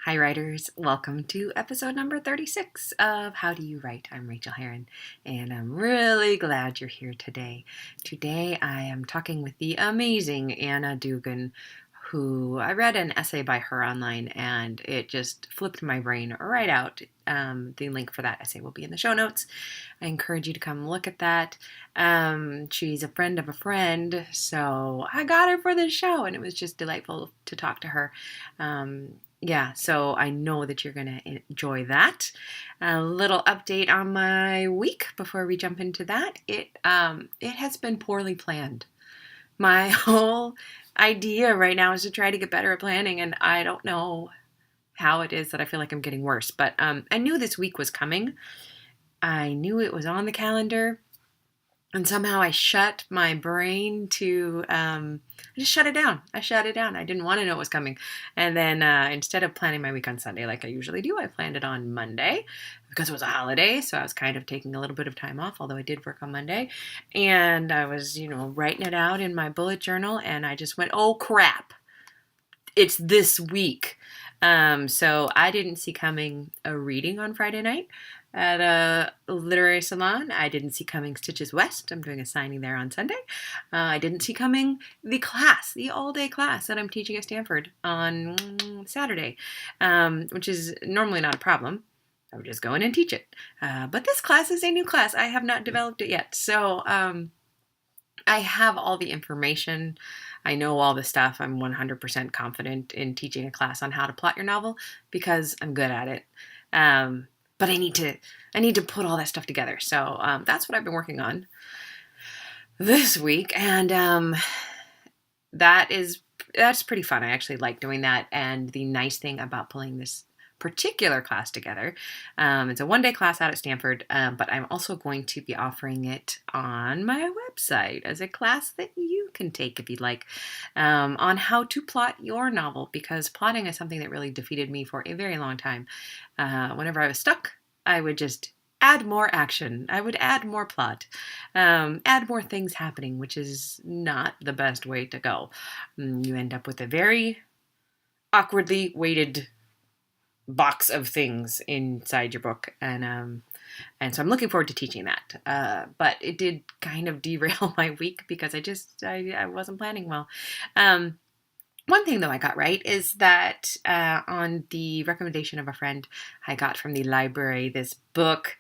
Hi, writers. Welcome to episode number 36 of How Do You Write? I'm Rachael Herron, and I'm really glad you're here today. Today, I am talking with the amazing Anna Doogan, who I read an essay by her online, and it just flipped my brain right out. The link for that essay will be in the show notes. I encourage you to come look at that. She's a friend of a friend, so I got her for the show, and it was just delightful to talk to her. So I know that you're going to enjoy that. A little update on my week before we jump into that. It has been poorly planned. My whole idea right now is to try to get better at planning, and I don't know how it is that I feel like I'm getting worse. But I knew this week was coming. I knew it was on the calendar. And somehow I shut my brain to, I just shut it down. I shut it down. I didn't want to know it was coming. And then instead of planning my week on Sunday like I usually do, I planned it on Monday because it was a holiday. So I was kind of taking a little bit of time off, although I did work on Monday. And I was, writing it out in my bullet journal. And I just went, oh, crap. It's this week. So I didn't see coming a reading on Friday night at a literary salon. I didn't see coming Stitches West. I'm doing a signing there on Sunday. I didn't see coming the class, the all-day class that I'm teaching at Stanford on Saturday, which is normally not a problem. I would just go in and teach it. But this class is a new class. I have not developed it yet. So I have all the information. I know all the stuff. I'm 100% confident in teaching a class on how to plot your novel because I'm good at it. But I need to put all that stuff together. So that's what I've been working on this week, and that's pretty fun. I actually like doing that. And the nice thing about pulling this particular class together, it's a one-day class out at Stanford, but I'm also going to be offering it on my website as a class that you can take if you'd like, on how to plot your novel, because plotting is something that really defeated me for a very long time. Whenever I was stuck, I would just add more action. I would add more plot, add more things happening, which is not the best way to go. You end up with a very awkwardly weighted box of things inside your book, and so I'm looking forward to teaching that. But it did kind of derail my week because I wasn't planning well. One thing, though, I got right is that on the recommendation of a friend, I got from the library this book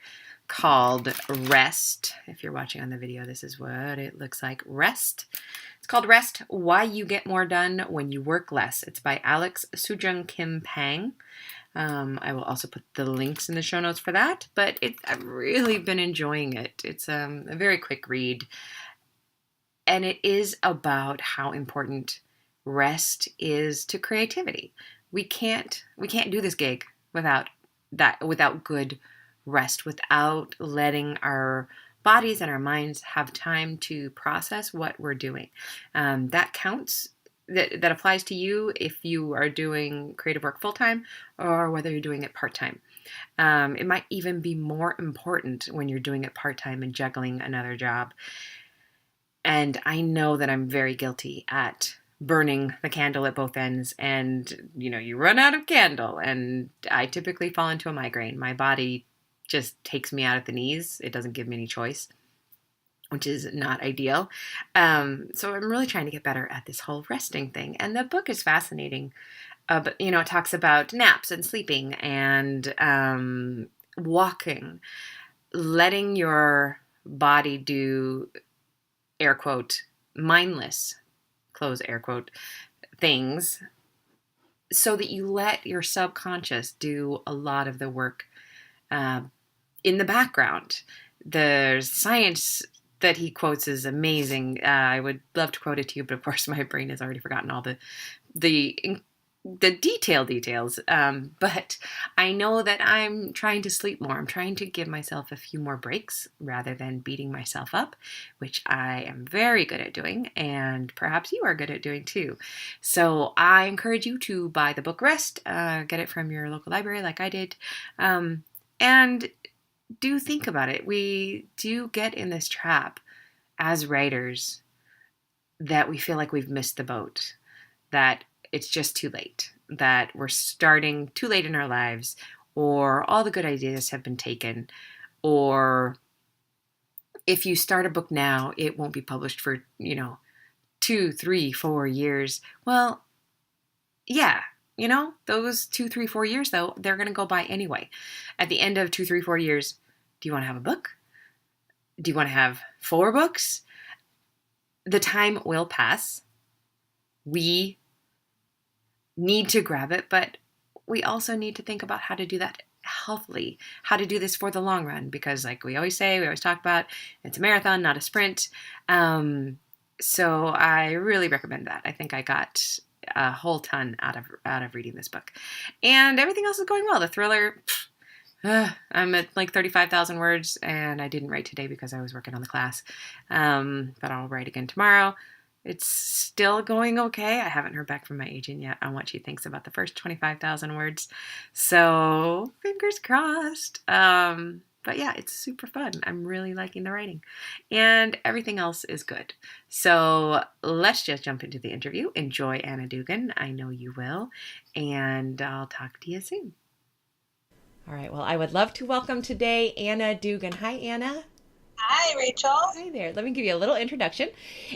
called Rest. If you're watching on the video, this is what it looks like. Rest. It's called Rest, Why You Get More Done When You Work Less. It's by Alex Sujung Kim Pang. I will also put the links in the show notes for that, but I've really been enjoying it. It's a very quick read, and it is about how important rest is to creativity. We can't do this gig without good rest, without letting our bodies and our minds have time to process what we're doing. That counts. That applies to you if you are doing creative work full-time or whether you're doing it part-time. It might even be more important when you're doing it part-time and juggling another job. And I know that I'm very guilty at burning the candle at both ends, and you run out of candle, and I typically fall into a migraine. My body just takes me out at the knees. It doesn't give me any choice, which is not ideal. So I'm really trying to get better at this whole resting thing. And the book is fascinating. But it talks about naps and sleeping and walking, letting your body do, air quote, mindless, close air quote, things, so that you let your subconscious do a lot of the work in the background. There's science that he quotes is amazing. I would love to quote it to you, but of course my brain has already forgotten all the details. But I know that I'm trying to sleep more. I'm trying to give myself a few more breaks rather than beating myself up, which I am very good at doing, and perhaps you are good at doing too. So I encourage you to buy the book Rest, get it from your local library like I did, and do think about it. We do get in this trap as writers that we feel like we've missed the boat, that it's just too late, that we're starting too late in our lives, or all the good ideas have been taken, or if you start a book now, it won't be published for, 2, 3, 4 years. Well, yeah, those 2, 3, 4 years, though, they're going to go by anyway. At the end of 2, 3, 4 years, do you want to have a book? Do you want to have 4 books? The time will pass. We need to grab it, but we also need to think about how to do that healthily, how to do this for the long run, because like we always say, we always talk about, it's a marathon, not a sprint. So I really recommend that. I think I got a whole ton out of reading this book, and everything else is going well. The thriller, I'm at like 35,000 words, and I didn't write today because I was working on the class, but I'll write again tomorrow. It's still going okay. I haven't heard back from my agent yet on what she thinks about the first 25,000 words. So fingers crossed. But yeah, it's super fun. I'm really liking the writing. And everything else is good. So let's just jump into the interview. Enjoy Anna Doogan. I know you will. And I'll talk to you soon. All right. Well, I would love to welcome today Anna Doogan. Hi, Anna. Hi, Rachel. Hi there. Let me give you a little introduction.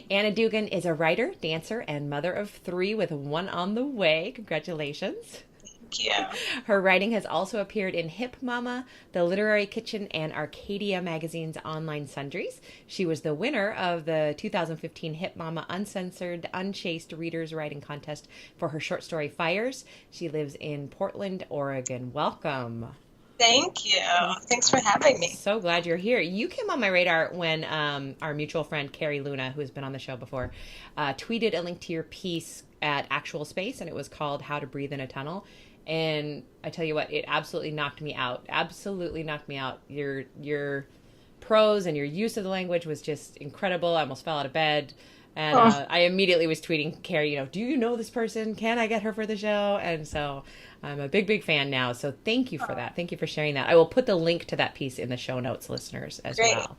Anna Doogan is a writer, dancer, and mother of 3 with 1 on the way. Congratulations. Thank you. Her writing has also appeared in Hip Mama, The Literary Kitchen, and Arcadia magazine's online Sundries. She was the winner of the 2015 Hip Mama Uncensored, Unchaste Readers Writing Contest for her short story Fires. She lives in Portland, Oregon. Welcome. Thank you. Thanks for having me. So glad you're here. You came on my radar when our mutual friend Carrie Luna, who has been on the show before, tweeted a link to your piece at Actual Space, and it was called How to Breathe in a Tunnel. And I tell you what, it absolutely knocked me out. Absolutely knocked me out. Your prose and your use of the language was just incredible. I almost fell out of bed. And I immediately was tweeting Carrie, do you know this person? Can I get her for the show? And so I'm a big, big fan now. So thank you for that. Thank you for sharing that. I will put the link to that piece in the show notes, listeners, as well.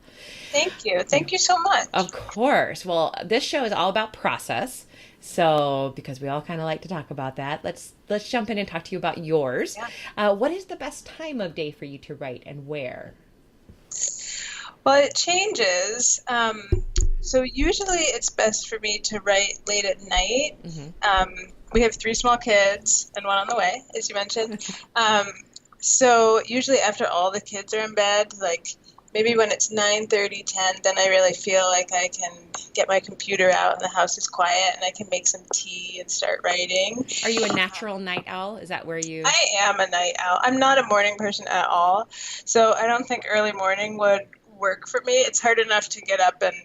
Thank you. Thank you so much. Of course. Well, this show is all about process. So because we all kind of like to talk about that, let's jump in and talk to you about yours. Yeah. What is the best time of day for you to write, and where? Well, it changes. So usually it's best for me to write late at night. Mm-hmm. We have 3 small kids and 1 on the way, as you mentioned. So usually after all the kids are in bed, like maybe when it's 9:30, 10, then I really feel like I can get my computer out and the house is quiet and I can make some tea and start writing. Are you a natural night owl? Is that where you... I am a night owl. I'm not a morning person at all. So I don't think early morning would work for me. It's hard enough to get up and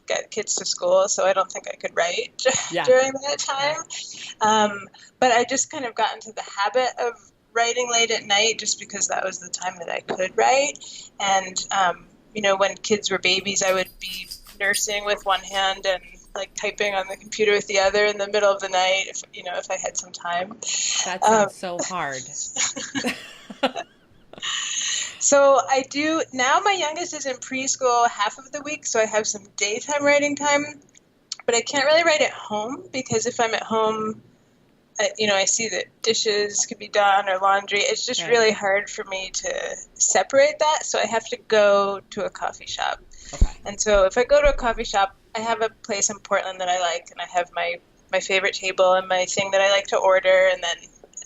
get kids to school, so I don't think I could write during that time. But I just kind of got into the habit of writing late at night just because that was the time that I could write. And, when kids were babies, I would be nursing with one hand and like typing on the computer with the other in the middle of the night, if I had some time. That sounds so hard. So I do, now my youngest is in preschool half of the week, so I have some daytime writing time, but I can't really write at home because if I'm at home, I see that dishes could be done or laundry. It's just really hard for me to separate that, so I have to go to a coffee shop. Okay. And so if I go to a coffee shop, I have a place in Portland that I like, and I have my favorite table and my thing that I like to order, and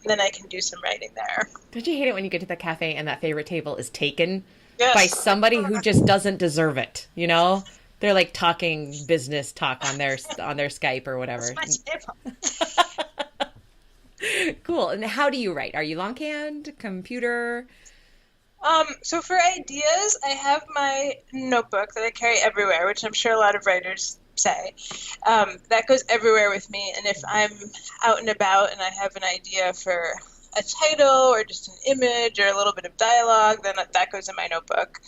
then I can do some writing there. Don't you hate it when you get to the cafe and that favorite table is taken by somebody who just doesn't deserve it? They're like talking business talk on their Skype or whatever. That's my table. Cool. And how do you write? Are you longhand, computer? So for ideas, I have my notebook that I carry everywhere, which I'm sure a lot of writers say. That goes everywhere with me, and if I'm out and about and I have an idea for a title or just an image or a little bit of dialogue, then that goes in my notebook.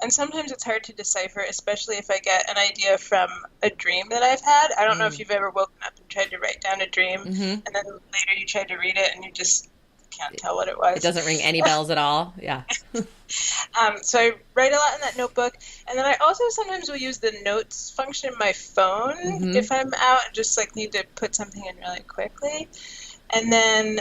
And sometimes it's hard to decipher, especially if I get an idea from a dream that I've had. I don't know if you've ever woken up and tried to write down a dream, and then later you tried to read it and you just can't tell what it was. It doesn't ring any bells at all. Yeah. So I write a lot in that notebook, and then I also sometimes will use the notes function in my phone if I'm out and just like need to put something in really quickly. And then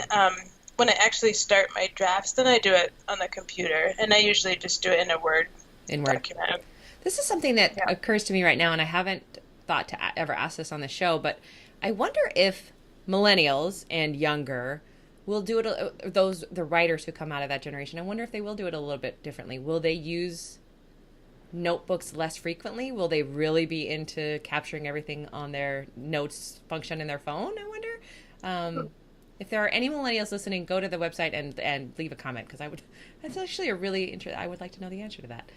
when I actually start my drafts, then I do it on the computer, and I usually just do it in a Word document. This is something that occurs to me right now, and I haven't thought to ever ask this on the show, but I wonder if millennials and younger will do it, the writers who come out of that generation, I wonder if they will do it a little bit differently. Will they use notebooks less frequently? Will they really be into capturing everything on their notes function in their phone? I wonder. If there are any millennials listening, go to the website and leave a comment, because that's actually a really interesting, I would like to know the answer to that.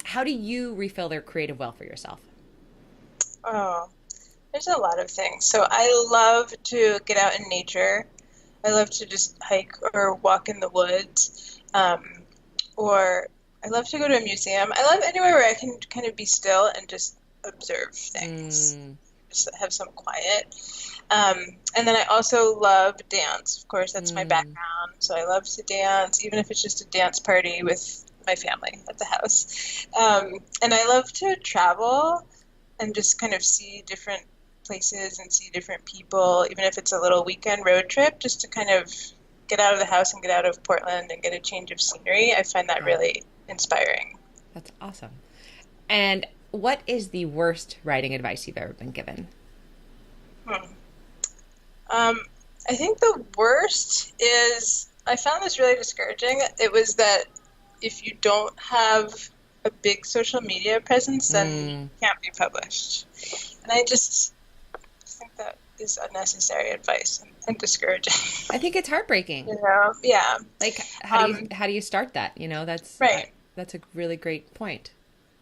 How do you refill their creative well for yourself? Oh, there's a lot of things. So I love to get out in nature. I love to just hike or walk in the woods, or I love to go to a museum. I love anywhere where I can kind of be still and just observe things, just have some quiet. And then I also love dance. Of course, that's my background. So I love to dance, even if it's just a dance party with my family at the house. And I love to travel and just kind of see different places and see different people, even if it's a little weekend road trip, just to kind of get out of the house and get out of Portland and get a change of scenery. I find that really inspiring. That's awesome. And what is the worst writing advice you've ever been given? I think the worst is, I found this really discouraging. It was that if you don't have a big social media presence, then you can't be published. And I just think that is unnecessary advice and discouraging. I think it's heartbreaking. Yeah. Like, how do you start that? That's right. That's a really great point.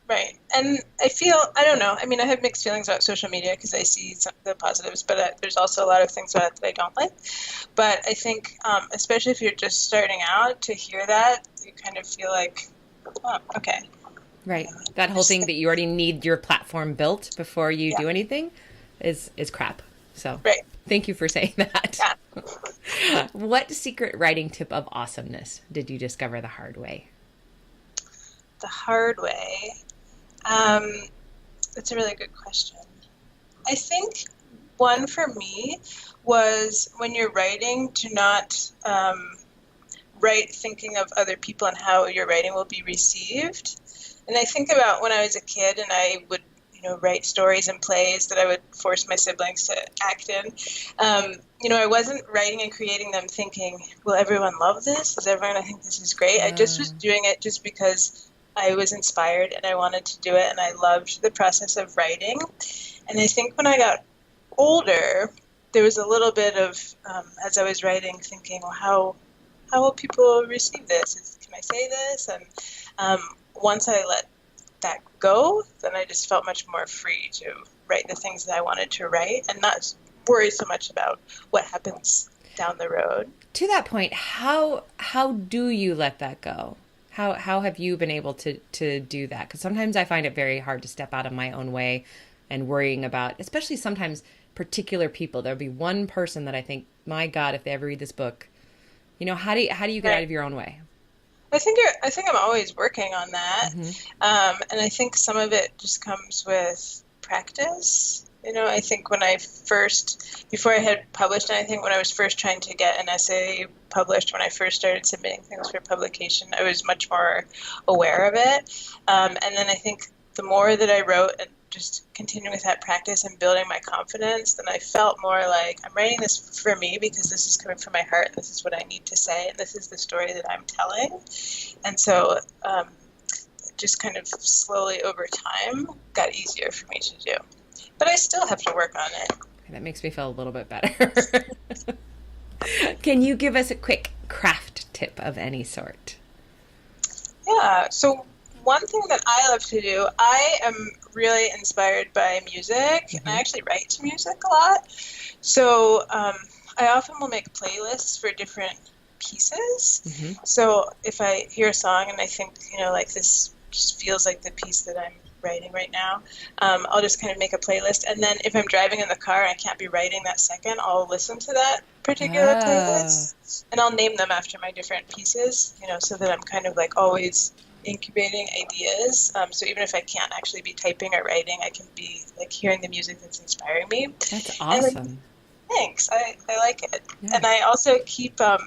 Right. And I feel, I don't know, I mean, I have mixed feelings about social media because I see some of the positives, but there's also a lot of things about it that I don't like. But I think, especially if you're just starting out, to hear that, you kind of feel like, oh, okay. Right. That whole thing that you already need your platform built before you do anything is crap. So thank you for saying that. Yeah. What secret writing tip of awesomeness did you discover the hard way? The hard way? That's a really good question. I think one for me was, when you're writing, to not write thinking of other people and how your writing will be received. And I think about when I was a kid and I would, write stories and plays that I would force my siblings to act in. I wasn't writing and creating them thinking, will everyone love this? Is everyone going to think this is great? I just was doing it just because I was inspired and I wanted to do it, and I loved the process of writing. And I think when I got older, there was a little bit of, as I was writing, thinking, well, how will people receive this? Can I say this? And once I let that go, then I just felt much more free to write the things that I wanted to write and not worry so much about what happens down the road. To that point, how do you let that go? How have you been able to do that? Because sometimes I find it very hard to step out of my own way and worrying about, especially sometimes, particular people. There'll be one person that I think, my God, if they ever read this book, how do you get out of your own way? I think I'm always working on that. And I think some of it just comes with practice. I think before I had published anything, when I was first trying to get an essay published, when I first started submitting things for publication, I was much more aware of it. And then I think the more that I wrote and just continuing with that practice and building my confidence, then I felt more like, I'm writing this for me because this is coming from my heart. This is what I need to say. And this is the story that I'm telling. And so just kind of slowly over time got easier for me to do. But I still have to work on it. That makes me feel a little bit better. Can you give us a quick craft tip of any sort? Yeah. So one thing that I love to do, I am really inspired by music, and I actually write to music a lot. So I often will make playlists for different pieces. So if I hear a song and I think, like, this just feels like the piece that I'm writing right now. I'll just kind of make a playlist, and then if I'm driving in the car and I can't be writing that second, I'll listen to that particular playlist, and I'll name them after my different pieces, so that I'm kind of like always incubating ideas. So even if I can't actually be typing or writing, I can be like hearing the music that's inspiring me. That's awesome. Thanks. I like it. Yeah. And I also keep a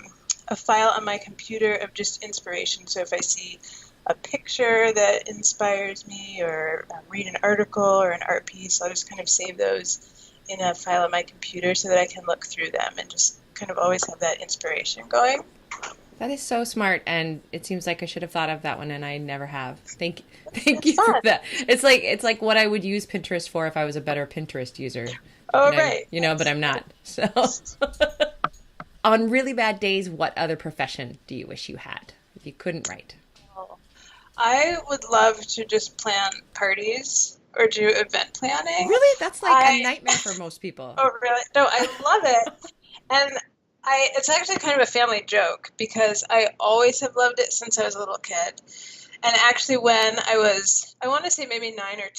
file on my computer of just inspiration. So if I see a picture that inspires me, or read an article or an art piece, I'll just kind of save those in a file on my computer so that I can look through them and just kind of always have that inspiration going. That is so smart, and it seems like I should have thought of that one, and I never have. Thank you for that. It's like what I would use Pinterest for if I was a better Pinterest user. Oh, right. But I'm not. So, on really bad days, what other profession do you wish you had if you couldn't write? Oh, I would love to just plan parties or do event planning. Really? That's like a nightmare for most people. Oh, really? No, I love it. And it's actually kind of a family joke because I always have loved it since I was a little kid. And actually when I want to say maybe 9 or 10,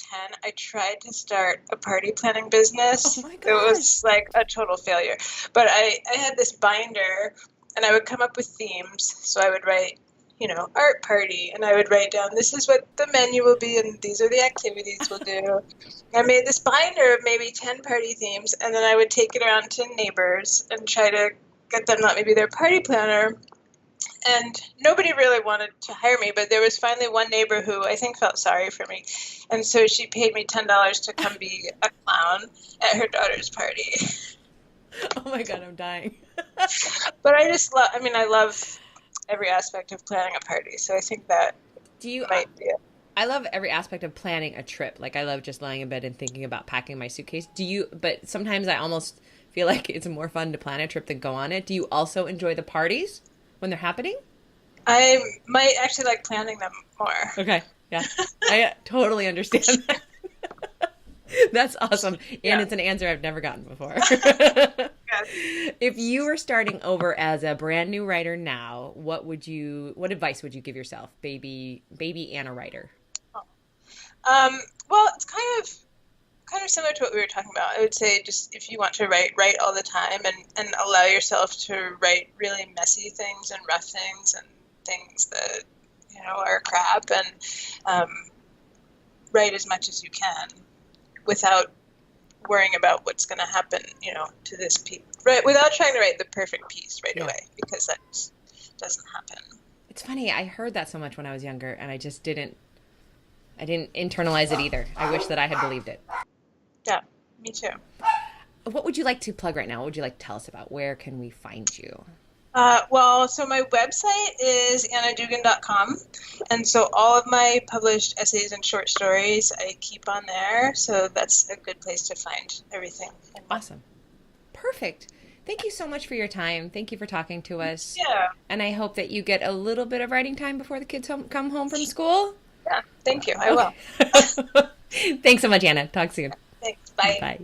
I tried to start a party planning business. Oh my gosh. It was like a total failure. But I had this binder, and I would come up with themes. So I would write, art party, and I would write down, this is what the menu will be, and these are the activities we'll do. I made this binder of maybe 10 party themes, and then I would take it around to neighbors and try to get them not maybe their party planner. And nobody really wanted to hire me, but there was finally one neighbor who I think felt sorry for me. And so she paid me $10 to come be a clown at her daughter's party. Oh my God, I'm dying. But I love every aspect of planning a party. So I think that might be it. I love every aspect of planning a trip. Like I love just lying in bed and thinking about packing my suitcase. But sometimes I almost feel like it's more fun to plan a trip than go on it. Do you also enjoy the parties when they're happening? I might actually like planning them more. Okay. Yeah. I totally understand that. That's awesome. And It's an answer I've never gotten before. If you were starting over as a brand new writer now, what advice would you give yourself, baby and a writer? Well, it's kind of similar to what we were talking about. I would say just if you want to write all the time and allow yourself to write really messy things and rough things and things that, are crap, and write as much as you can without worrying about what's going to happen, to this piece, right? Without trying to write the perfect piece right away, because that doesn't happen. It's funny. I heard that so much when I was younger, and I just didn't internalize it either. I wish that I had believed it. Yeah, me too. What would you like to plug right now? What would you like to tell us about? Where can we find you? So my website is annadoogan.com, and so all of my published essays and short stories I keep on there, so that's a good place to find everything. Awesome. Perfect. Thank you so much for your time. Thank you for talking to us. Yeah. And I hope that you get a little bit of writing time before the kids come home from school. Yeah, thank you. I will. Thanks so much, Anna. Talk soon. Thanks. Bye. Bye.